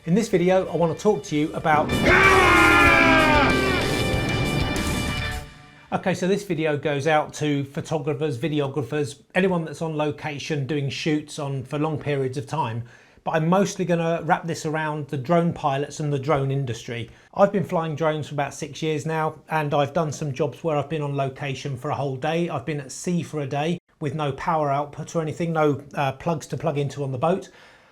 In this video, I want to talk to you about... Okay, so this video goes out to photographers, videographers, anyone that's on location doing shoots for long periods of time. But I'm mostly going to wrap this around the drone pilots and the drone industry. I've been flying drones for about 6 years now, and I've done some jobs where I've been on location for a whole day. I've been at sea for a day with no power output or anything, no plugs to plug into on the boat.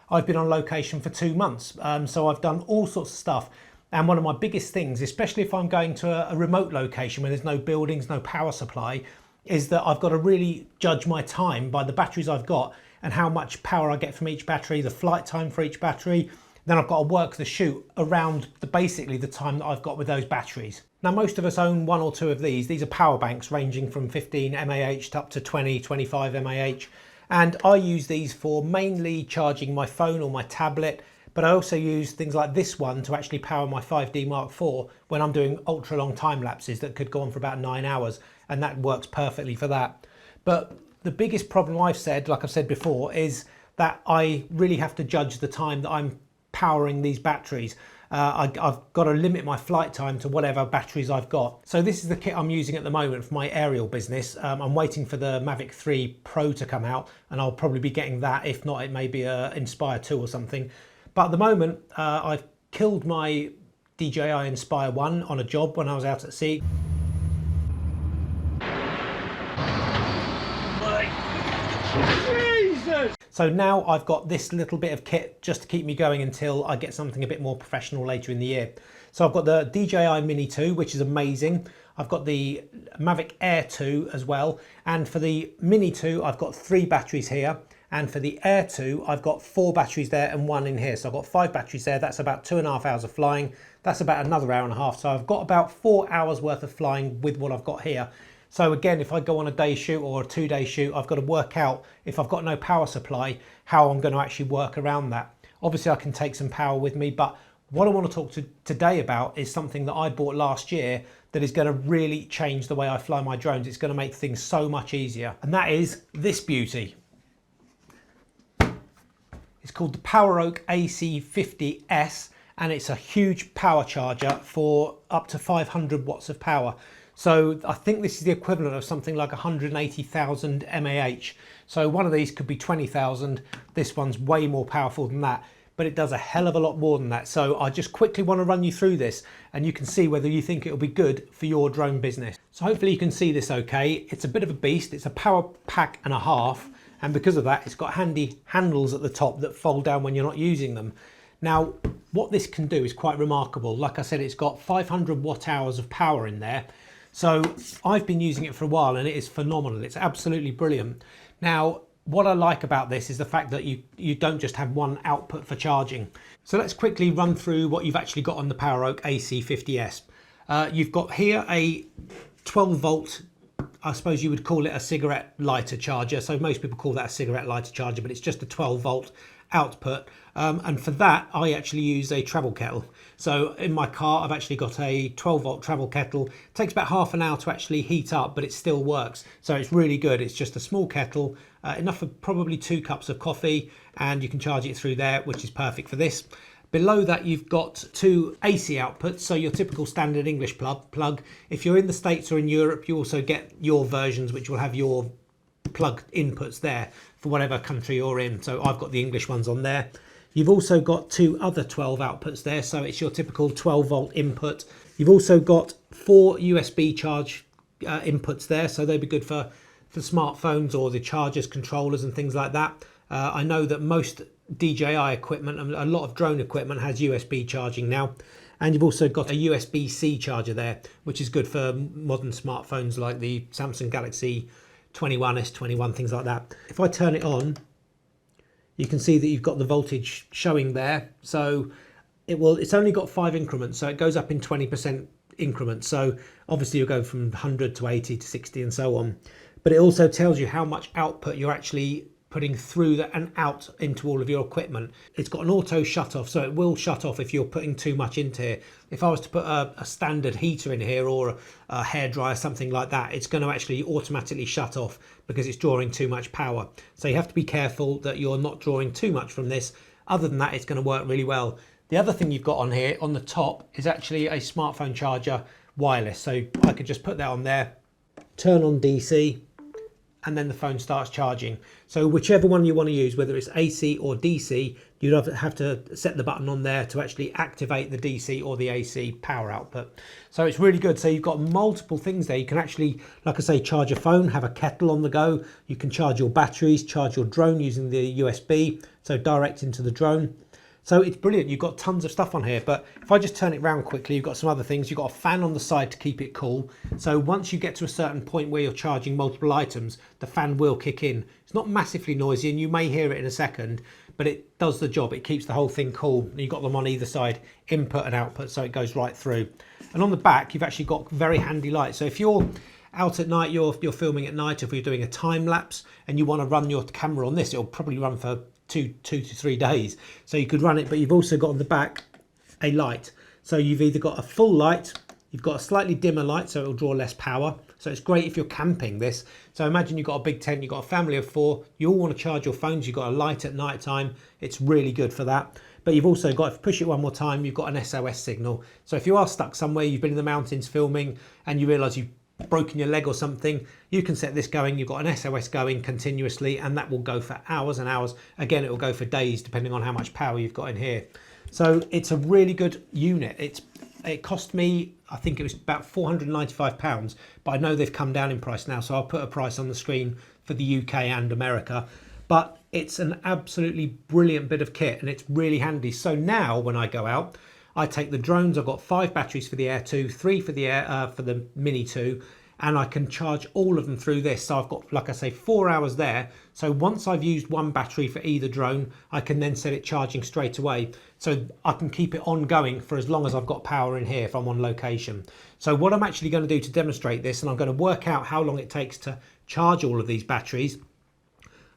I've been on location for 2 months, so I've done all sorts of stuff. And one of my biggest things, especially if I'm going to a remote location where there's no buildings, no power supply, is that I've got to really judge my time by the batteries I've got and how much power I get from each battery, the flight time for each battery. Then I've got to work the shoot around basically the time that I've got with those batteries. Now, most of us own 1 or 2 of these. These are power banks ranging from 15 mAh to up to 20, 25 mAh. And I use these for mainly charging my phone or my tablet, but I also use things like this one to actually power my 5D Mark IV when I'm doing ultra long time lapses that could go on for about 9 hours, and that works perfectly for that. But the biggest problem like I've said before, is that I really have to judge the time that I'm powering these batteries. I've got to limit my flight time to whatever batteries I've got. So this is the kit I'm using at the moment for my aerial business. I'm waiting for the Mavic 3 Pro to come out, and I'll probably be getting that. If not, it may be a Inspire 2 or something. But at the moment, I've killed my DJI Inspire 1 on a job when I was out at sea. Jesus! So now I've got this little bit of kit just to keep me going until I get something a bit more professional later in the year. So I've got the DJI Mini 2, which is amazing. I've got the Mavic Air 2 as well. And for the Mini 2, I've got 3 batteries here. And for the Air 2, I've got 4 batteries there and 1 in here. So I've got 5 batteries there. That's about 2.5 hours of flying. That's about another 1.5 hours. So I've got about 4 hours worth of flying with what I've got here. So again, if I go on a day shoot or a 2-day shoot, I've got to work out, if I've got no power supply, how I'm going to actually work around that. Obviously, I can take some power with me, but what I want to talk today about is something that I bought last year that is going to really change the way I fly my drones. It's going to make things so much easier. And that is this beauty. It's called the PowerOak AC50s, and it's a huge power charger for up to 500 watts of power. So I think this is the equivalent of something like 180,000 mAh. So one of these could be 20,000. This one's way more powerful than that, but it does a hell of a lot more than that. So I just quickly want to run you through this, and you can see whether you think it'll be good for your drone business. So hopefully you can see this okay. It's a bit of a beast. It's a power pack and a half. And because of that, it's got handy handles at the top that fold down when you're not using them. Now, what this can do is quite remarkable. Like I said, it's got 500 watt hours of power in there. So I've been using it for a while and it is phenomenal. It's absolutely brilliant. Now, what I like about this is the fact that you don't just have one output for charging. So let's quickly run through what you've actually got on the PowerOak AC50s. You've got here a 12 volt, I suppose you would call it a cigarette lighter charger. So most people call that a cigarette lighter charger, but it's just a 12 volt output. And for that, I actually use a travel kettle. So in my car, I've actually got a 12 volt travel kettle. It takes about half an hour to actually heat up, but it still works. So it's really good. It's just a small kettle, enough for probably 2 cups of coffee, and you can charge it through there, which is perfect for this. Below that, you've got 2 AC outputs, so your typical standard English plug. If you're in the States or in Europe, you also get your versions, which will have your plug inputs there for whatever country you're in. So I've got the English ones on there. You've also got 2 other 12 outputs there, so it's your typical 12 volt input. You've also got 4 USB charge inputs there, so they'd be good for smartphones or the chargers, controllers and things like that. I know that most DJI equipment and a lot of drone equipment has USB charging now. And you've also got a USB-C charger there, which is good for modern smartphones like the Samsung Galaxy 21, S21, things like that. If I turn it on, you can see that you've got the voltage showing there. So it's only got 5 increments, so it goes up in 20% increments. So obviously you'll go from 100 to 80 to 60 and so on. But it also tells you how much output you're actually putting through that and out into all of your equipment. It's got an auto shut off, so it will shut off if you're putting too much into here. If I was to put a standard heater in here or a hairdryer, something like that, it's going to actually automatically shut off because it's drawing too much power. So you have to be careful that you're not drawing too much from this other than that, it's going to work really well. The other thing you've got on here on the top is actually a smartphone charger wireless. So I could just put that on there, turn on DC, and then the phone starts charging. So whichever one you want to use, whether it's AC or DC, you'd have to set the button on there to actually activate the DC or the AC power output. So it's really good. So you've got multiple things there. You can actually, like I say, charge your phone, have a kettle on the go. You can charge your batteries, charge your drone using the USB, so direct into the drone. So it's brilliant. You've got tons of stuff on here, but if I just turn it around quickly, you've got some other things. You've got a fan on the side to keep it cool. So once you get to a certain point where you're charging multiple items, the fan will kick in. It's not massively noisy, and you may hear it in a second, but it does the job. It keeps the whole thing cool. And you've got them on either side, input and output, so it goes right through. And on the back, you've actually got very handy lights. So if you're out at night, you're filming at night, if you're doing a time lapse and you want to run your camera on this, it'll probably run for two to 3 days. So you could run it, but you've also got on the back a light. So you've either got a full light, you've got a slightly dimmer light, so it'll draw less power. So it's great if you're camping this. So imagine you've got a big tent, you've got a family of 4, you all want to charge your phones, you've got a light at night time. It's really good for that. But you've also got, if you push it one more time, you've got an SOS signal. So if you are stuck somewhere, you've been in the mountains filming and you realise you've broken your leg or something, you can set this going. You've got an SOS going continuously, and that will go for hours and hours. Again, it will go for days depending on how much power you've got in here. So it's a really good unit. It cost me, I think it was about £495, but I know they've come down in price now, so I'll put a price on the screen for the UK and America. But it's an absolutely brilliant bit of kit, and it's really handy. So now when I go out, I take the drones. I've got 5 batteries for the Air 2, 3 for the Mini 2, and I can charge all of them through this. So I've got, like I say, 4 hours there. So once I've used one battery for either drone, I can then set it charging straight away. So I can keep it ongoing for as long as I've got power in here if I'm on location. So what I'm actually going to do to demonstrate this, and I'm going to work out how long it takes to charge all of these batteries.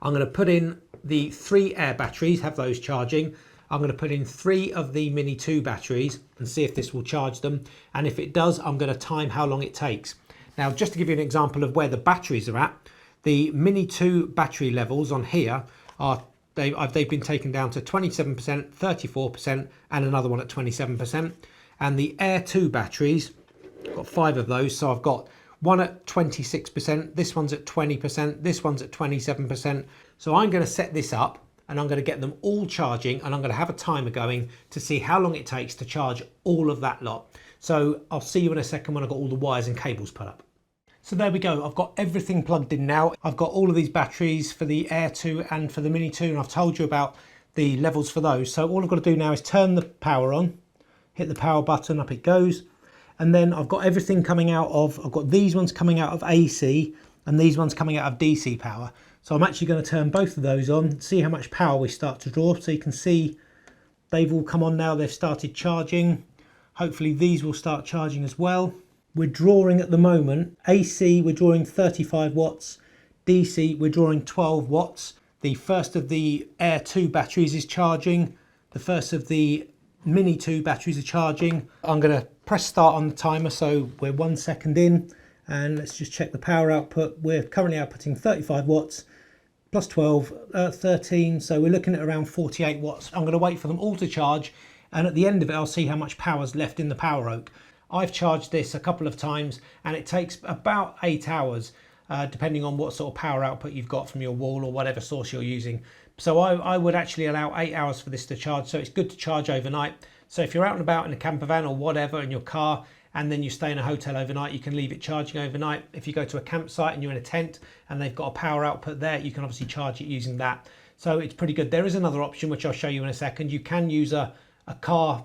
I'm going to put in the 3 Air batteries, have those charging. I'm going to put in 3 of the Mini 2 batteries and see if this will charge them. And if it does, I'm going to time how long it takes. Now, just to give you an example of where the batteries are at, the Mini 2 battery levels on here are, they've been taken down to 27%, 34%, and another one at 27%. And the Air 2 batteries, I've got 5 of those. So I've got one at 26%, this one's at 20%, this one's at 27%. So I'm going to set this up, and I'm going to get them all charging, and I'm going to have a timer going to see how long it takes to charge all of that lot. So I'll see you in a second when I've got all the wires and cables put up. So there we go. I've got everything plugged in now. I've got all of these batteries for the Air 2 and for the Mini 2, and I've told you about the levels for those. So all I've got to do now is turn the power on, hit the power button, up it goes. And then I've got everything coming out of, I've got these ones coming out of AC and these ones coming out of DC power. So I'm actually going to turn both of those on, see how much power we start to draw. So you can see they've all come on now, they've started charging. Hopefully these will start charging as well. We're drawing at the moment, AC we're drawing 35 watts, DC we're drawing 12 watts. The first of the Air 2 batteries is charging, the first of the Mini 2 batteries are charging. I'm going to press start on the timer, so we're 1 second in, and let's just check the power output. We're currently outputting 35 watts. Plus 12, 13, so we're looking at around 48 watts. I'm going to wait for them all to charge, and at the end of it I'll see how much power's left in the PowerOak. I've charged this a couple of times and it takes about 8 hours depending on what sort of power output you've got from your wall or whatever source you're using. So I would actually allow 8 hours for this to charge, so it's good to charge overnight. So if you're out and about in a camper van or whatever in your car, and then you stay in a hotel overnight, you can leave it charging overnight. If you go to a campsite and you're in a tent and they've got a power output there, you can obviously charge it using that. So it's pretty good. There is another option, which I'll show you in a second. You can use a car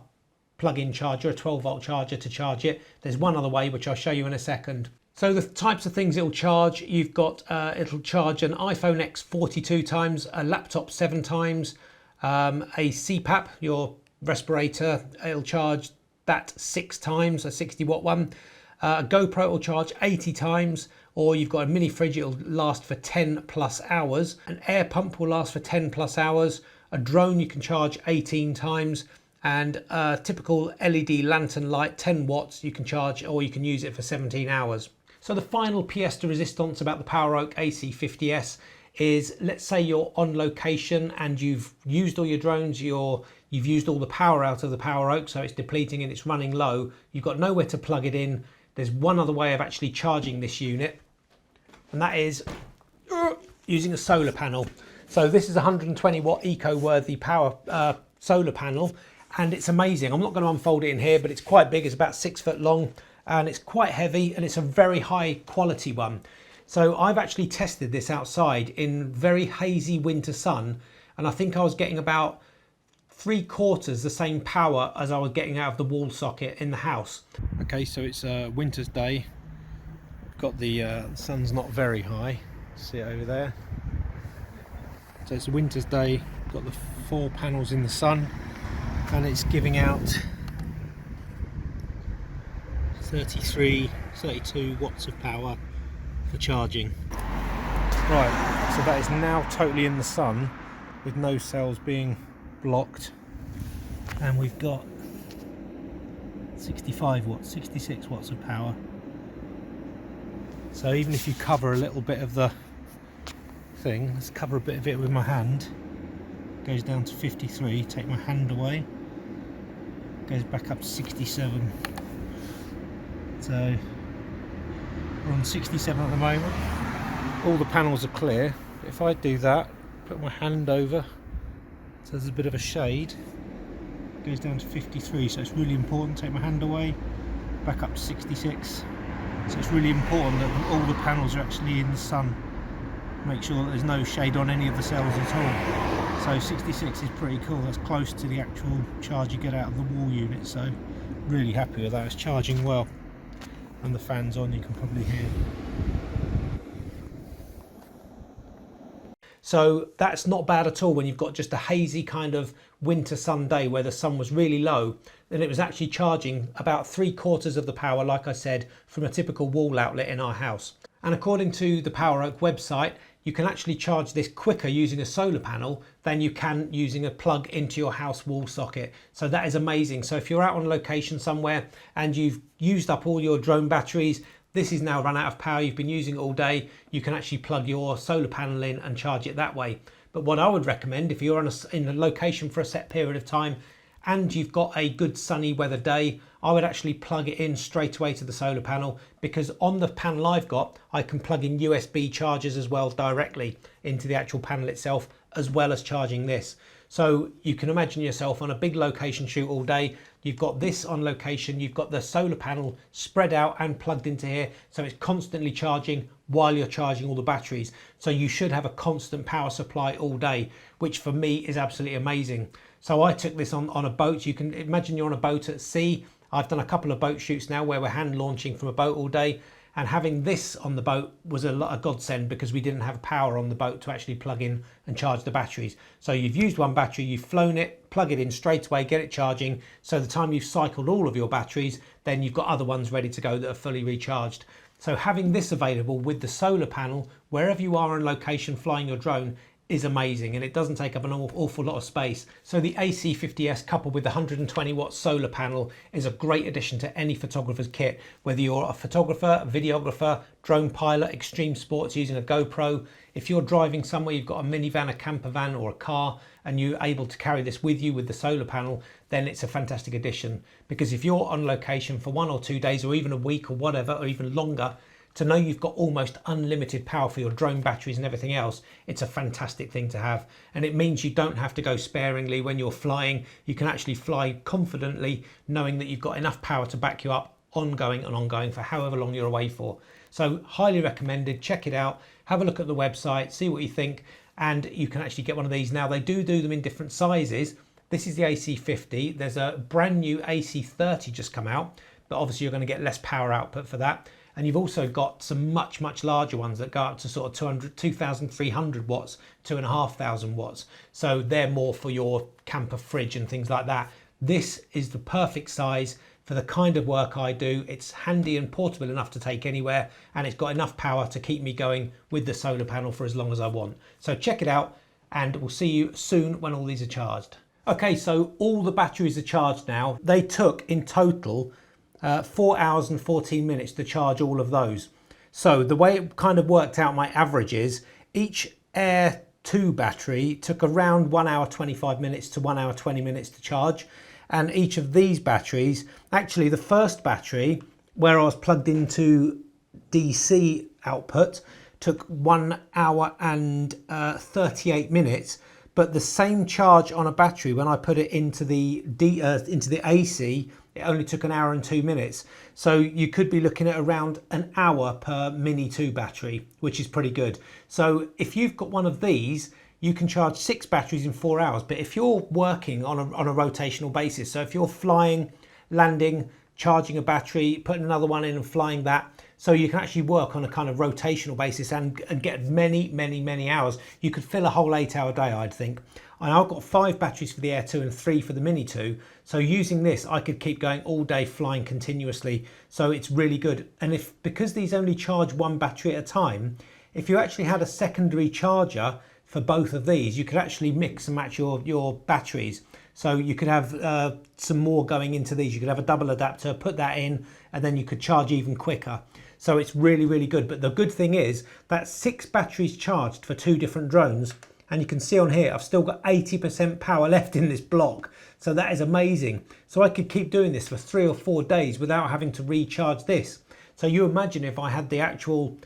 plug-in charger, a 12-volt charger to charge it. There's one other way, which I'll show you in a second. So the types of things it'll charge, you've got, it'll charge an iPhone X 42 times, a laptop 7 times, a CPAP, your respirator, it'll charge that 6 times, a 60-watt one. A GoPro will charge 80 times, or you've got a mini fridge, it'll last for 10 plus hours. An air pump will last for 10 plus hours. A drone you can charge 18 times, and a typical LED lantern light, 10 watts, you can charge, or you can use it for 17 hours. So the final pièce de résistance about the PowerOak AC50s is, let's say you're on location and you've used all your drones, you've used all the power out of the PowerOak, so it's depleting and it's running low. You've got nowhere to plug it in. There's one other way of actually charging this unit, and that is using a solar panel. So this is a 120 watt eco-worthy power solar panel, and it's amazing. I'm not going to unfold it in here, but it's quite big. It's about 6 foot long, and it's quite heavy, and it's a very high quality one. So I've actually tested this outside in very hazy winter sun, and I think I was getting about 3/4 the same power as I was getting out of the wall socket in the house. Okay, so it's a winter's day. Got the sun's not very high. See it over there. So it's a winter's day. Got the 4 panels in the sun, and it's giving out 32 watts of power for charging. Right, so that is now totally in the sun with no cells being blocked, and we've got 65 watts, 66 watts of power. So even if you cover a little bit of the thing, let's cover a bit of it with my hand, goes down to 53, take my hand away, goes back up to 67. So we're on 67 at the moment. All the panels are clear. If I do that, put my hand over, so there's a bit of a shade, goes down to 53, so it's really important. Take my hand away, back up to 66. So it's really important that all the panels are actually in the sun. Make sure that there's no shade on any of the cells at all. So 66 is pretty cool. That's close to the actual charge you get out of the wall unit, so really happy with that. It's charging well, and the fan's on, you can probably hear. So that's not bad at all when you've got just a hazy kind of winter sun day where the sun was really low. Then it was actually charging about 3/4 of the power, like I said, from a typical wall outlet in our house. And according to the PowerOak website, you can actually charge this quicker using a solar panel than you can using a plug into your house wall socket. So that is amazing. So if you're out on location somewhere and you've used up all your drone batteries, this is now run out of power, you've been using it all day, you can actually plug your solar panel in and charge it that way. But what I would recommend, if you're in a location for a set period of time and you've got a good sunny weather day, I would actually plug it in straight away to the solar panel, because on the panel I've got, I can plug in USB chargers as well directly into the actual panel itself, as well as charging this. So you can imagine yourself on a big location shoot all day, you've got this on location, you've got the solar panel spread out and plugged into here, so it's constantly charging while you're charging all the batteries. So you should have a constant power supply all day, which for me is absolutely amazing. So I took this on a boat. You can imagine you're on a boat at sea. I've done a couple of boat shoots now where we're hand launching from a boat all day, and having this on the boat was a godsend, because we didn't have power on the boat to actually plug in and charge the batteries. So you've used one battery, you've flown it, plug it in straight away, get it charging. So the time you've cycled all of your batteries, then you've got other ones ready to go that are fully recharged. So having this available with the solar panel, wherever you are on location flying your drone, is amazing, and it doesn't take up an awful lot of space. So the AC50s coupled with the 120 watt solar panel is a great addition to any photographer's kit, whether you're a photographer, a videographer, drone pilot, extreme sports using a GoPro. If you're driving somewhere, you've got a minivan, a camper van or a car, and you're able to carry this with you with the solar panel, then it's a fantastic addition. Because if you're on location for 1 or 2 days or even a week or whatever, or even longer, to know you've got almost unlimited power for your drone batteries and everything else, it's a fantastic thing to have. And it means you don't have to go sparingly when you're flying. You can actually fly confidently knowing that you've got enough power to back you up ongoing for however long you're away for. So highly recommended. Check it out, have a look at the website, see what you think, and you can actually get one of these. Now they do them in different sizes. This is the AC50. There's a brand new AC30 just come out, but obviously you're going to get less power output for that. And you've also got some much larger ones that go up to sort of 2,300 watts, 2,500 watts. So they're more for your camper fridge and things like that. This is the perfect size for the kind of work I do. It's handy and portable enough to take anywhere, and it's got enough power to keep me going with the solar panel for as long as I want. So check it out, and we'll see you soon when all these are charged. Okay, so all the batteries are charged now. They took in total 4 hours and 14 minutes to charge all of those. So the way it kind of worked out my average is each Air 2 battery took around 1 hour 25 minutes to 1 hour 20 minutes to charge. And each of these batteries, actually the first battery where I was plugged into DC output, took 1 hour and 38 minutes. But the same charge on a battery, when I put it into the AC, it only took 1 hour and 2 minutes. So you could be looking at around an hour per Mini 2 battery, which is pretty good. So if you've got one of these, you can charge 6 batteries in 4 hours. But if you're working on a rotational basis, so if you're flying, landing, charging a battery, putting another one in and flying that, so you can actually work on a kind of rotational basis and get many hours. You could fill a whole 8-hour day, I'd think. And I've got 5 batteries for the Air 2 and 3 for the Mini 2. So using this, I could keep going all day flying continuously. So it's really good. And because these only charge 1 battery at a time, if you actually had a secondary charger for both of these, you could actually mix and match your batteries. So you could have some more going into these. You could have a double adapter, put that in, and then you could charge even quicker. So it's really good. But the good thing is that 6 batteries charged for 2 different drones. And you can see on here, I've still got 80% power left in this block. So that is amazing. So I could keep doing this for 3 or 4 days without having to recharge this. So you imagine if I had the actual,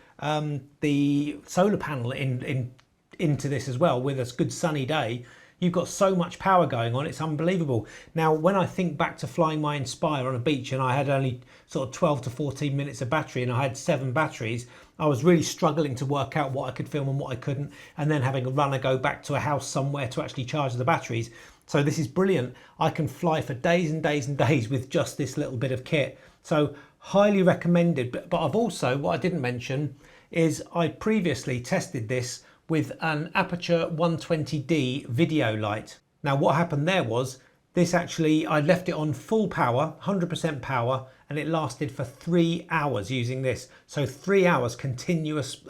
the solar panel into this as well with a good sunny day, you've got so much power going on, it's unbelievable. Now, when I think back to flying my Inspire on a beach and I had only sort of 12 to 14 minutes of battery and I had 7 batteries, I was really struggling to work out what I could film and what I couldn't, and then having a runner go back to a house somewhere to actually charge the batteries. So this is brilliant. I can fly for days and days and days with just this little bit of kit. So highly recommended. But I've also, what I didn't mention is I previously tested this with an Aputure 120D video light. Now what happened there was, this actually, I left it on full power, 100% power, and it lasted for 3 hours using this. So 3 hours continuous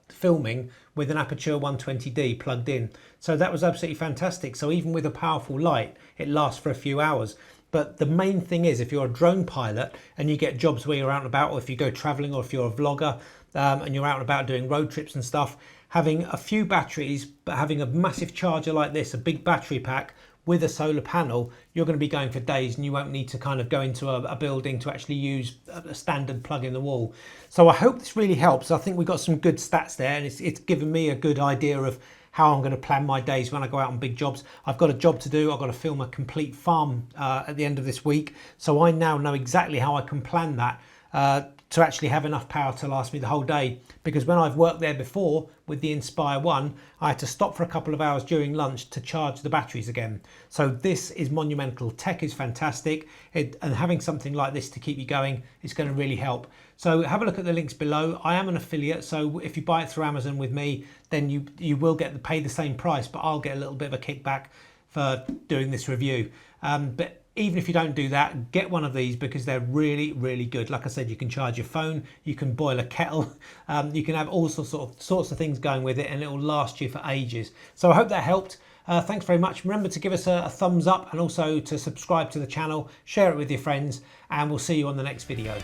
filming with an Aputure 120D plugged in. So that was absolutely fantastic. So even with a powerful light, it lasts for a few hours. But the main thing is, if you're a drone pilot and you get jobs where you're out and about, or if you go traveling, or if you're a vlogger and you're out and about doing road trips and stuff, having a few batteries, but having a massive charger like this, a big battery pack with a solar panel, you're going to be going for days and you won't need to kind of go into a building to actually use a standard plug in the wall. So I hope this really helps. I think we've got some good stats there, and it's given me a good idea of how I'm going to plan my days when I go out on big jobs. I've got a job to do. I've got to film a complete farm at the end of this week. So I now know exactly how I can plan that to actually have enough power to last me the whole day. Because when I've worked there before with the Inspire 1, I had to stop for a couple of hours during lunch to charge the batteries again. So this is monumental. Tech is fantastic, and having something like this to keep you going is going to really help. So have a look at the links below. I am an affiliate, so if you buy it through Amazon with me, then you will pay the same price, but I'll get a little bit of a kickback for doing this review. But even if you don't do that, get one of these because they're really good. Like I said, you can charge your phone, you can boil a kettle, you can have all sorts of things going with it, and it will last you for ages. So I hope that helped. Thanks very much. Remember to give us a thumbs up and also to subscribe to the channel, share it with your friends, and we'll see you on the next video.